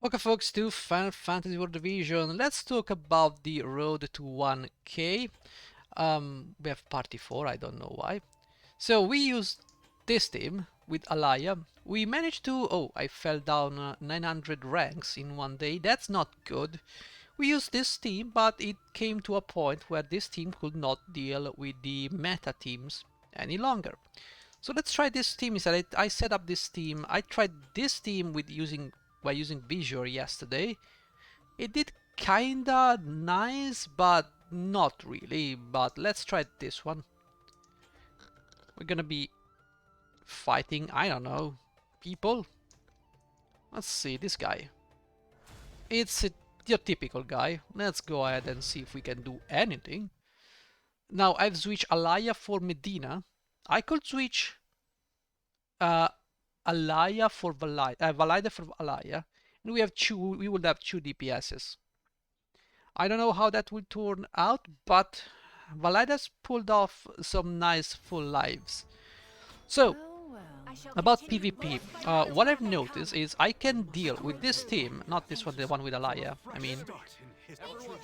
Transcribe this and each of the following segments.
Okay folks, to Final Fantasy World Division, let's talk about the road to 1k. We have party 4, I don't know why. So we used this team with Alaya. We managed to... Oh, I fell down 900 ranks in one day. That's not good. We used this team, but it came to a point where this team could not deal with the meta teams any longer. So let's try this team instead. I set up this team. I tried this team with by using Visual yesterday. It did kinda nice, but not really. But let's try this one. We're gonna be fighting, I don't know, people. Let's see, this guy. It's your typical guy. Let's go ahead and see if we can do anything. Now I've switched Alaya for Medina. I could switch uh, Alaya for Valida for Alaya, and we would have two DPSs. I don't know how that will turn out, but Valida's pulled off some nice full lives. So, about PvP, what I've noticed is I can deal with this team, not this one, the one with Alaya. I mean,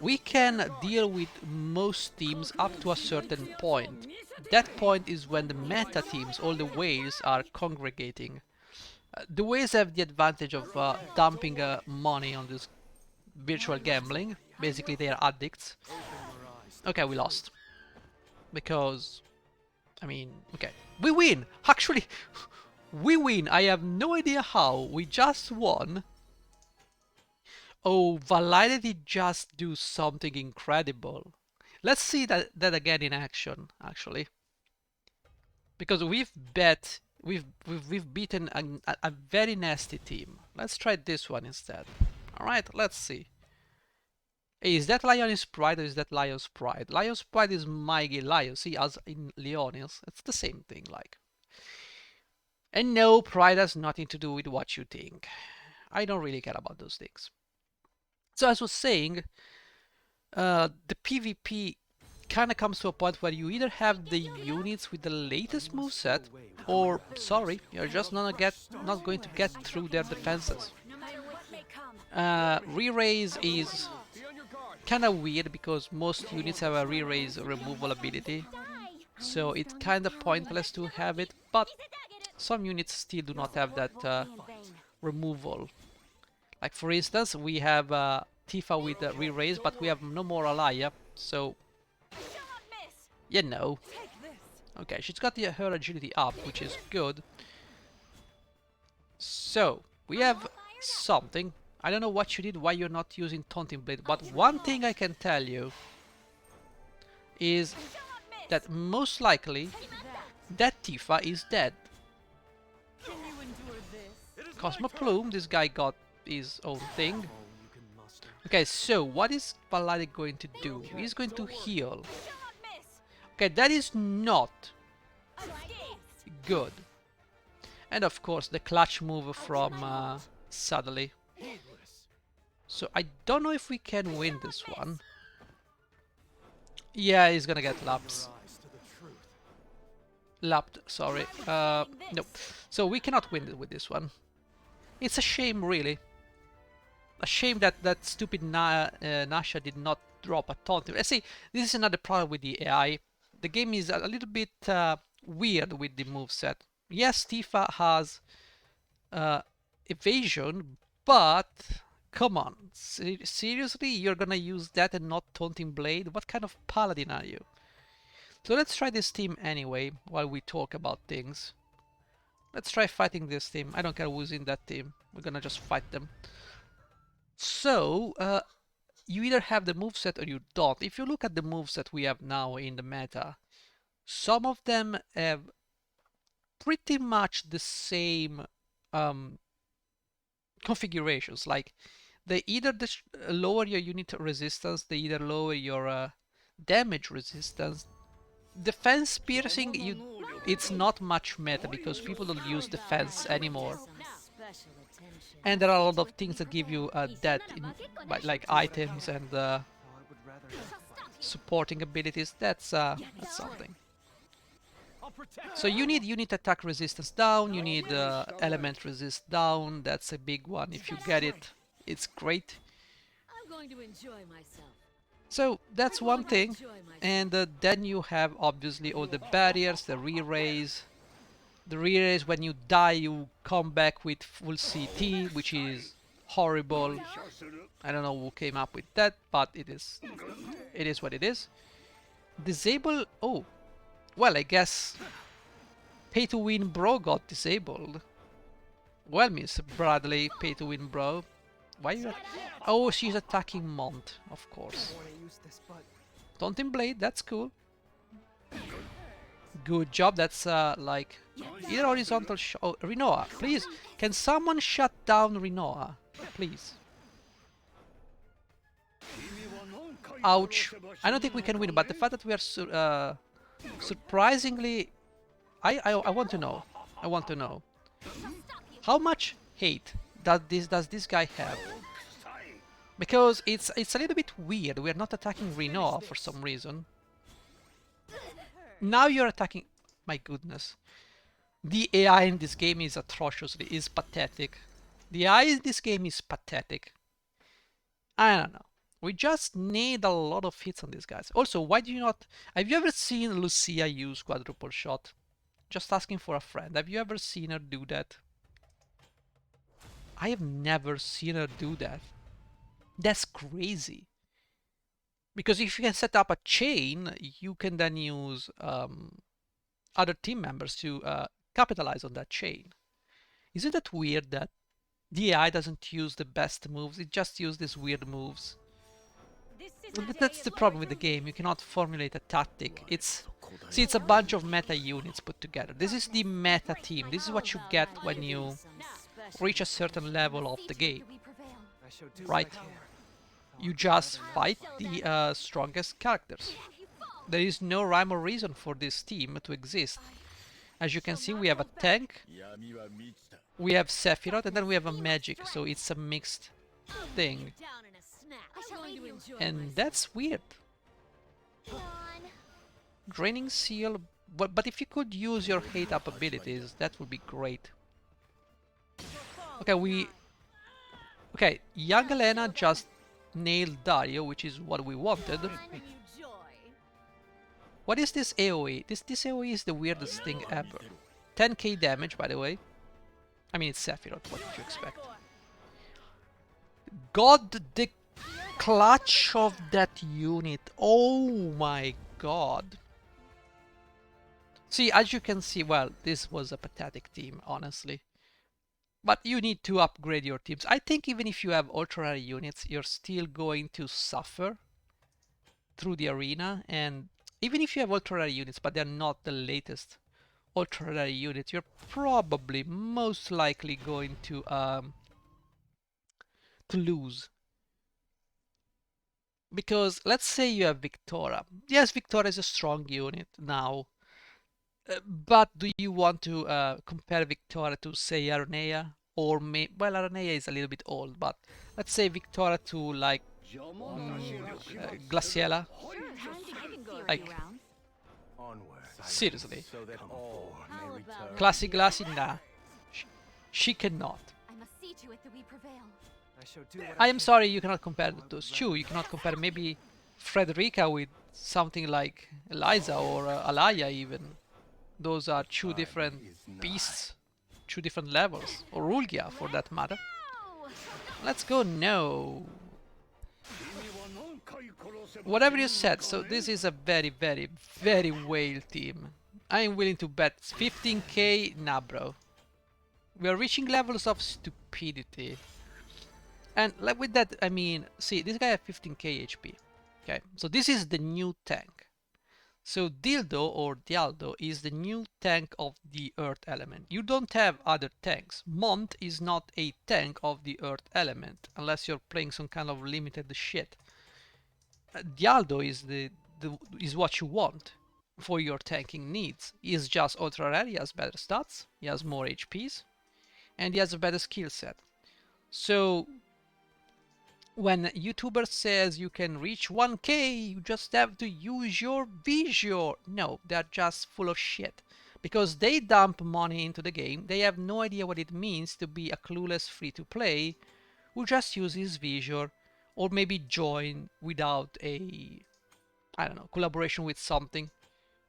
we can deal with most teams up to a certain point. That point is when the meta teams, all the waves, are congregating. The waves have the advantage of dumping money on this virtual gambling. Basically, they are addicts. Okay, we lost. Because, I mean, okay. We win! Actually, we win! I have no idea how. We just won. Oh, Validity just do something incredible. Let's see that again in action, actually. Because we've beaten a very nasty team. Let's try this one instead. Alright, let's see. Hey, is that Lion's Pride or is that Lion's Pride? Lion's Pride is Mighty Lion, see, as in Leonis. It's the same thing, like. And no, Pride has nothing to do with what you think. I don't really care about those things. So as I was saying, the PvP kind of comes to a point where you either have the units with the latest moveset, or sorry, you're just not going to get through their defenses. Re-raise is kind of weird because most units have a re-raise removal ability, so it's kind of pointless to have it, but some units still do not have that removal. Like for instance, we have Tifa with re-raise, but we have no more Alaya, so you know. Okay, she's got her agility up, which is good. So, we have something. I don't know what you did, why you're not using Taunting Blade, but one thing I can tell you is that most likely that Tifa is dead. Cosmo Plume, this guy got his own thing. Okay, so what is Valadi going to do? He's going to heal. Okay, that is not good. And of course the clutch move from Suddenly. So I don't know if we can win this one. Yeah, he's gonna get laps. Lapped, sorry. No. So we cannot win with this one. It's a shame, really. A shame that that stupid Nasha did not drop a taunt. See, this is another problem with the AI. The game is a little bit weird with the moveset. Yes, Tifa has evasion, but come on, seriously, you're gonna use that and not Taunting Blade? What kind of paladin are you? So let's try this team anyway, while we talk about things. Let's try fighting this team. I don't care who's in that team. We're gonna just fight them. So, you either have the moveset or you don't. If you look at the moveset we have now in the meta, some of them have pretty much the same configurations. Like, they either lower your unit resistance, they either lower your damage resistance. Defense piercing, it's not much meta because people don't use defense anymore. And there are a lot of things that give you that, like items and supporting abilities. That's something. So you need unit attack resistance down, you need element resist down. That's a big one. If you get it, It's great. I'm going to enjoy myself. So that's one thing. And then you have obviously all the barriers, the re-raise. The re-raise, when you die, you come back with full CT, which is horrible. I don't know who came up with that, but it is what it is. Disable. Oh, well, I guess pay to win bro got disabled. Well, Miss Bradley, pay to win bro. Why you? Oh, she's attacking Mont, of course. Taunting Blade, that's cool. Good job. That's like either horizontal shot. Oh, Rinoa, please. Can someone shut down Rinoa, please? Ouch. I don't think we can win, but the fact that we are surprisingly, I want to know. I want to know how much hate does this guy have? Because it's a little bit weird. We are not attacking Rinoa for some reason. Now you're attacking. My goodness. The AI in this game is is pathetic. The AI in this game is pathetic. I don't know. We just need a lot of hits on these guys. Also, why do you not... Have you ever seen Lucia use quadruple shot? Just asking for a friend. Have you ever seen her do that? I have never seen her do that. That's crazy. Because if you can set up a chain, you can then use other team members to capitalize on that chain. Isn't that weird that the AI doesn't use the best moves, it just uses these weird moves? That's the problem with the game, you cannot formulate a tactic. It's a bunch of meta units put together. This is the meta team, this is what you get when you reach a certain level of the game, right? You just fight the strongest characters. There is no rhyme or reason for this team to exist. As you can see, we have a tank, we have Sephiroth, and then we have a magic, so it's a mixed thing. And that's weird. Draining Seal, but if you could use your hate up abilities, that would be great. Okay, young Elena just nailed Dario, which is what we wanted. What is this AoE? This AoE is the weirdest thing ever. 10k damage, by the way. I mean, it's Sephiroth, what did you expect? God, the clutch of that unit. Oh my god. See, as you can see, well, this was a pathetic team, honestly. But you need to upgrade your teams. I think even if you have ultra rare units, you're still going to suffer through the arena. And even if you have ultra rare units, but they're not the latest ultra rare units, you're probably most likely going to lose. Because let's say you have Victoria. Yes, Victoria is a strong unit now. But do you want to compare Victoria to, say, Aranea? Or well, Aranea is a little bit old, but let's say Victoria to, like, Glaciela? Like, seriously. Classic Glassy? Nah. She cannot. I am sorry, you cannot compare those two. You cannot compare maybe Frederica with something like Eliza or Alaya even. Those are two different beasts, two different levels, or Ulgia for that matter. Let's go, no. Whatever you said, so this is a very, very, very whale team. I am willing to bet 15k, nah bro. We are reaching levels of stupidity. And like with that, I mean, see, this guy has 15k HP. Okay, so this is the new tank. So Dildo or Dialdo is the new tank of the earth element. You don't have other tanks. Mont is not a tank of the earth element unless you're playing some kind of limited shit. Dialdo is what you want for your tanking needs. He's just ultra rare, he has better stats, he has more HPs, and he has a better skill set. So when YouTuber says you can reach 1k, you just have to use your Visual. No, they're just full of shit. Because they dump money into the game, they have no idea what it means to be a clueless free-to-play who just uses Visual or maybe join without a, I don't know, collaboration with something.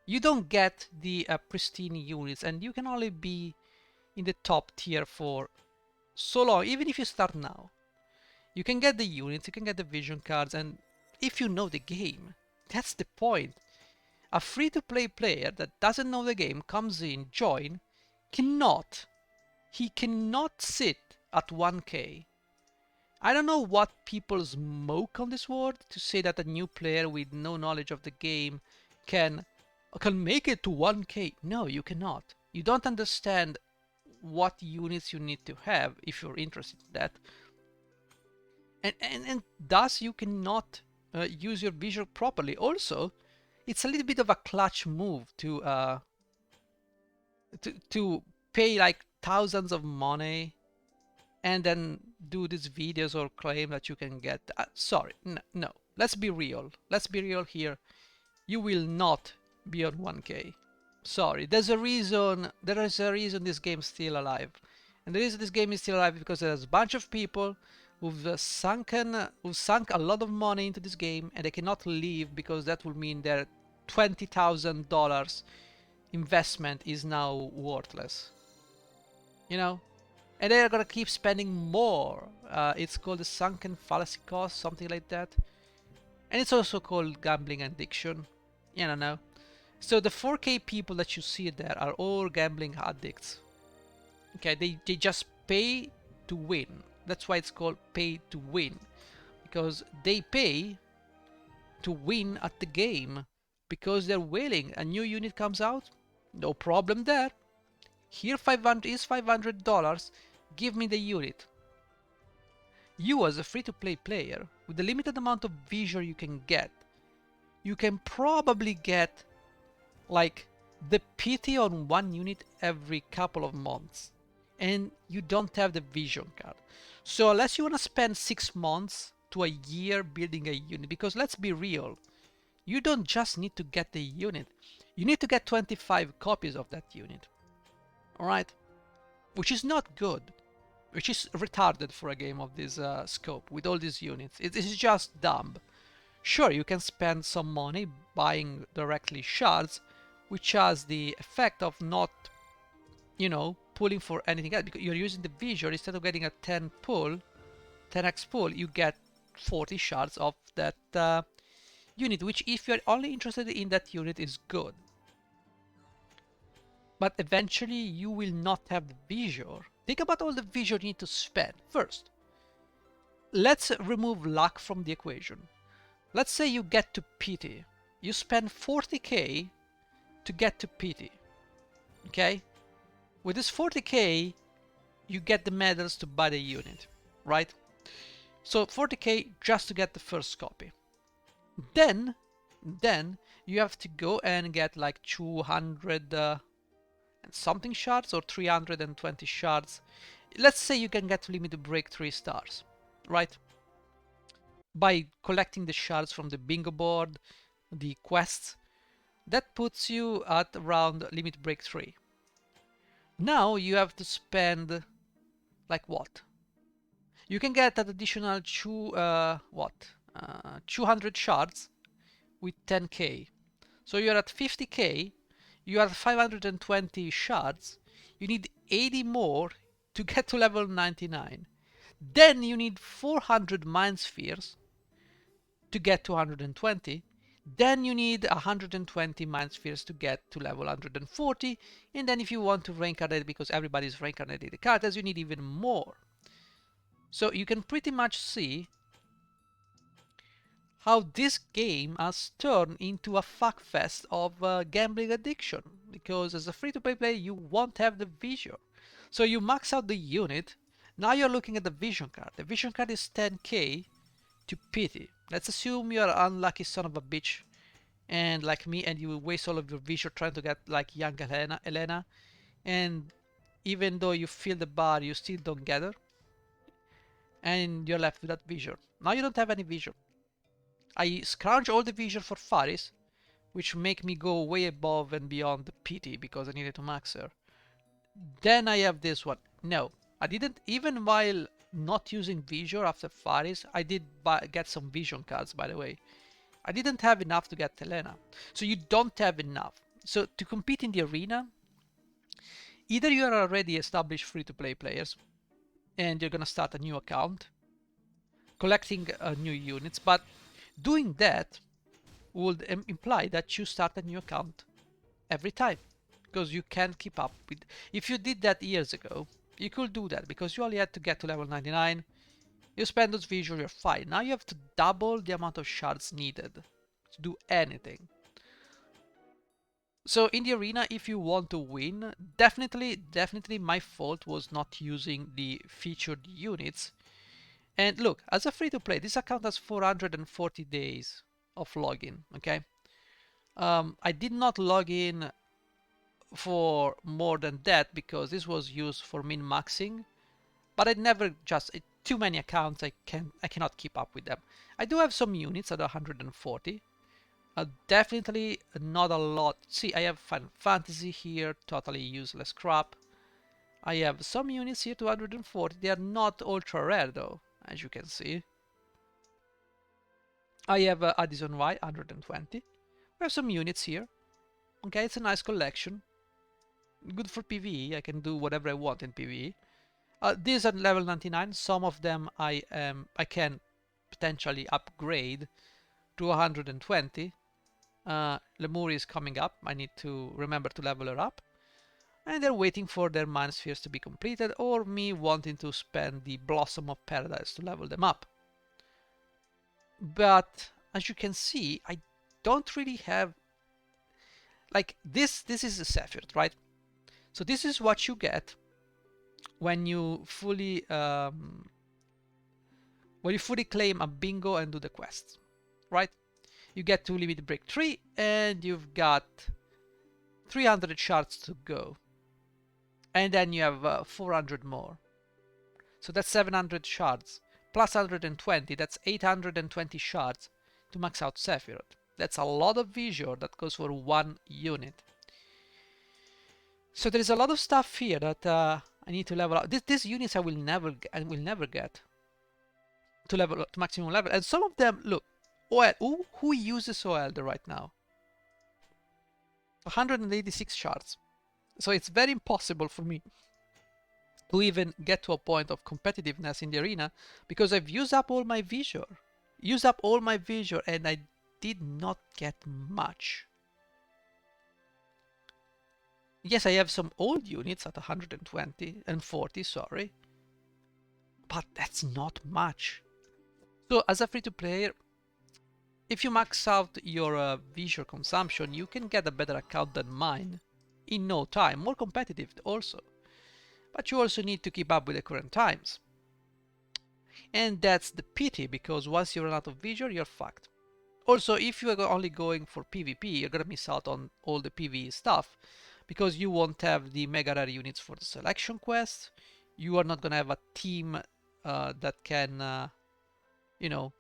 You don't get the pristine units, and you can only be in the top tier for so long, even if you start now. You can get the units, you can get the vision cards, and if you know the game, that's the point. A free-to-play player that doesn't know the game comes in, join, cannot. He cannot sit at 1k. I don't know what people smoke on this world to say that a new player with no knowledge of the game can make it to 1k. No, you cannot. You don't understand what units you need to have if you're interested in that. And thus you cannot use your visual properly. Also, it's a little bit of a clutch move to pay like thousands of money and then do these videos or claim that you can get. Sorry, no. Let's be real. Let's be real here. You will not be on 1k. Sorry. There's a reason. There is a reason this game is still alive, and the reason this game is still alive is because there's a bunch of people who've sunk a lot of money into this game, and they cannot leave because that will mean their $20,000 investment is now worthless. You know, and they're gonna keep spending more. It's called the sunken fallacy cost, something like that, and it's also called gambling addiction. You don't know. So the 4k people that you see there are all gambling addicts. Okay, they just pay to win. That's why it's called pay to win, because they pay to win at the game because they're willing. A new unit comes out, no problem there. Here 500 is $500. Give me the unit. You as a free-to-play player, with the limited amount of visual you can get, you can probably get like the pity on one unit every couple of months, and you don't have the vision card. So unless you want to spend 6 months to a year building a unit, because let's be real, you don't just need to get the unit, you need to get 25 copies of that unit. Alright? Which is not good. Which is retarded for a game of this scope with all these units. It is just dumb. Sure, you can spend some money buying directly shards, which has the effect of not, you know, pulling for anything else, because you're using the visual. Instead of getting a 10x pull, you get 40 shards of that unit, which if you're only interested in that unit is good. But eventually you will not have the visual. Think about all the visual you need to spend. First, let's remove luck from the equation. Let's say you get to pity. You spend 40k to get to pity. Okay? With this 40k, you get the medals to buy the unit, right? So 40k just to get the first copy. Then you have to go and get like 200 and something shards or 320 shards. Let's say you can get limit break 3 stars, right? By collecting the shards from the bingo board, the quests, that puts you at around limit break 3. Now you have to spend like what? You can get an additional 200 shards with 10k. So you're at 50k, you have 520 shards, you need 80 more to get to level 99. Then you need 400 mind spheres to get to 120. Then you need 120 mind spheres to get to level 140. And then if you want to reincarnate, because everybody's reincarnating the characters, you need even more. So you can pretty much see how this game has turned into a fuckfest of gambling addiction, because as a free-to-play player you won't have the vision. So you max out the unit, now you're looking at the vision card. The vision card is 10k to pity. Let's assume you're an unlucky son of a bitch and like me, and you waste all of your vision trying to get like young Elena, and even though you fill the bar you still don't get her, and you're left without vision. Now you don't have any vision. I scrounge all the vision for Faris, which make me go way above and beyond the pity because I needed to max her. Then I have this one. No, I didn't, even while not using Vision after Faris. I did get some Vision cards, by the way. I didn't have enough to get Helena. So you don't have enough. So to compete in the arena, either you are already established free-to-play players and you're gonna start a new account, collecting new units, but doing that would imply that you start a new account every time because you can't keep up with. If you did that years ago, you could do that because you only had to get to level 99. You spend those visuals, you're fine. Now you have to double the amount of shards needed to do anything. So in the arena, if you want to win, definitely my fault was not using the featured units. And look, as a free-to-play, this account has 440 days of login, okay? I did not log in for more than that because this was used for min-maxing, but I never just too many accounts. I cannot keep up with them. I do have some units at 140. Definitely not a lot. See, I have Final Fantasy here, totally useless crap. I have some units here, 240. They are not ultra rare though, as you can see. I have Addison Y, 120. We have some units here. Okay, it's a nice collection. Good for PvE. I can do whatever I want in PvE. These are level 99. Some of them I can potentially upgrade to 120. Lemur is coming up. I need to remember to level her up. And they're waiting for their Mind Spheres to be completed, or me wanting to spend the Blossom of Paradise to level them up. But as you can see, I don't really have like this. This is a Sephiroth, right? So this is what you get when you fully claim a bingo and do the quests, right? You get to limit break 3 and you've got 300 shards to go, and then you have 400 more, so that's 700 shards plus 120. That's 820 shards to max out Sephiroth. That's a lot of visual that goes for one unit. So there is a lot of stuff here that I need to level up. These units I will never get to level to maximum level. And some of them, look, OL. Who uses OL right now? 186 shards. So it's very impossible for me to even get to a point of competitiveness in the arena because I've used up all my visual. And I did not get much. Yes, I have some old units at 120 and 40, sorry. But that's not much. So as a free-to-player, if you max out your visual consumption, you can get a better account than mine in no time, more competitive also. But you also need to keep up with the current times. And that's the pity, because once you run out of visual, you're fucked. Also, if you are only going for PvP, you're gonna miss out on all the PvE stuff, because you won't have the mega rare units for the selection quest. You are not gonna have a team that can, you know,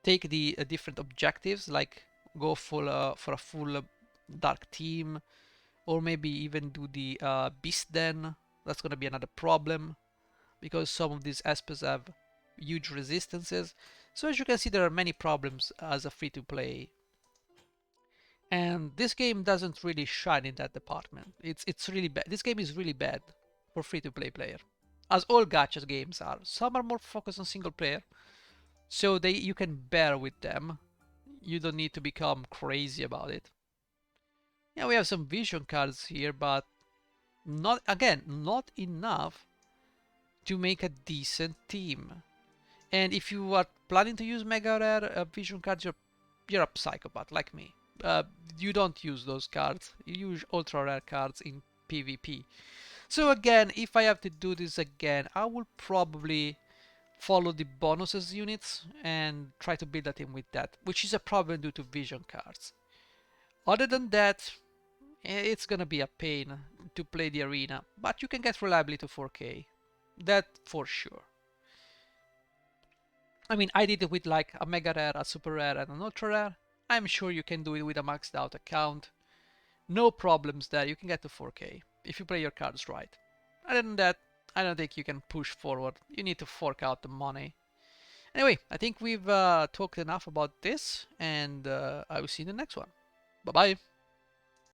take the different objectives, like go for a full dark team, or maybe even do the beast den. That's gonna be another problem, because some of these aspects have huge resistances. So as you can see, there are many problems as a free-to-play, and this game doesn't really shine in that department. It's really bad. This game is really bad for free-to-play player, as all gacha games are. Some are more focused on single player, so you can bear with them. You don't need to become crazy about it. Yeah, we have some vision cards here, but not enough to make a decent team. And if you are planning to use mega rare vision cards, you're a psychopath like me. You don't use those cards. You use ultra rare cards in PvP. So again, if I have to do this again, I will probably follow the bonuses units and try to build a team with that, which is a problem due to vision cards. Other than that, it's gonna be a pain to play the arena, but you can get reliably to 4K. That for sure. I mean, I did it with like a mega rare, a super rare, and an ultra rare. I'm sure you can do it with a maxed out account. No problems there. You can get to 4K if you play your cards right. Other than that, I don't think you can push forward. You need to fork out the money. Anyway, I think we've talked enough about this, and I will see you in the next one. Bye bye.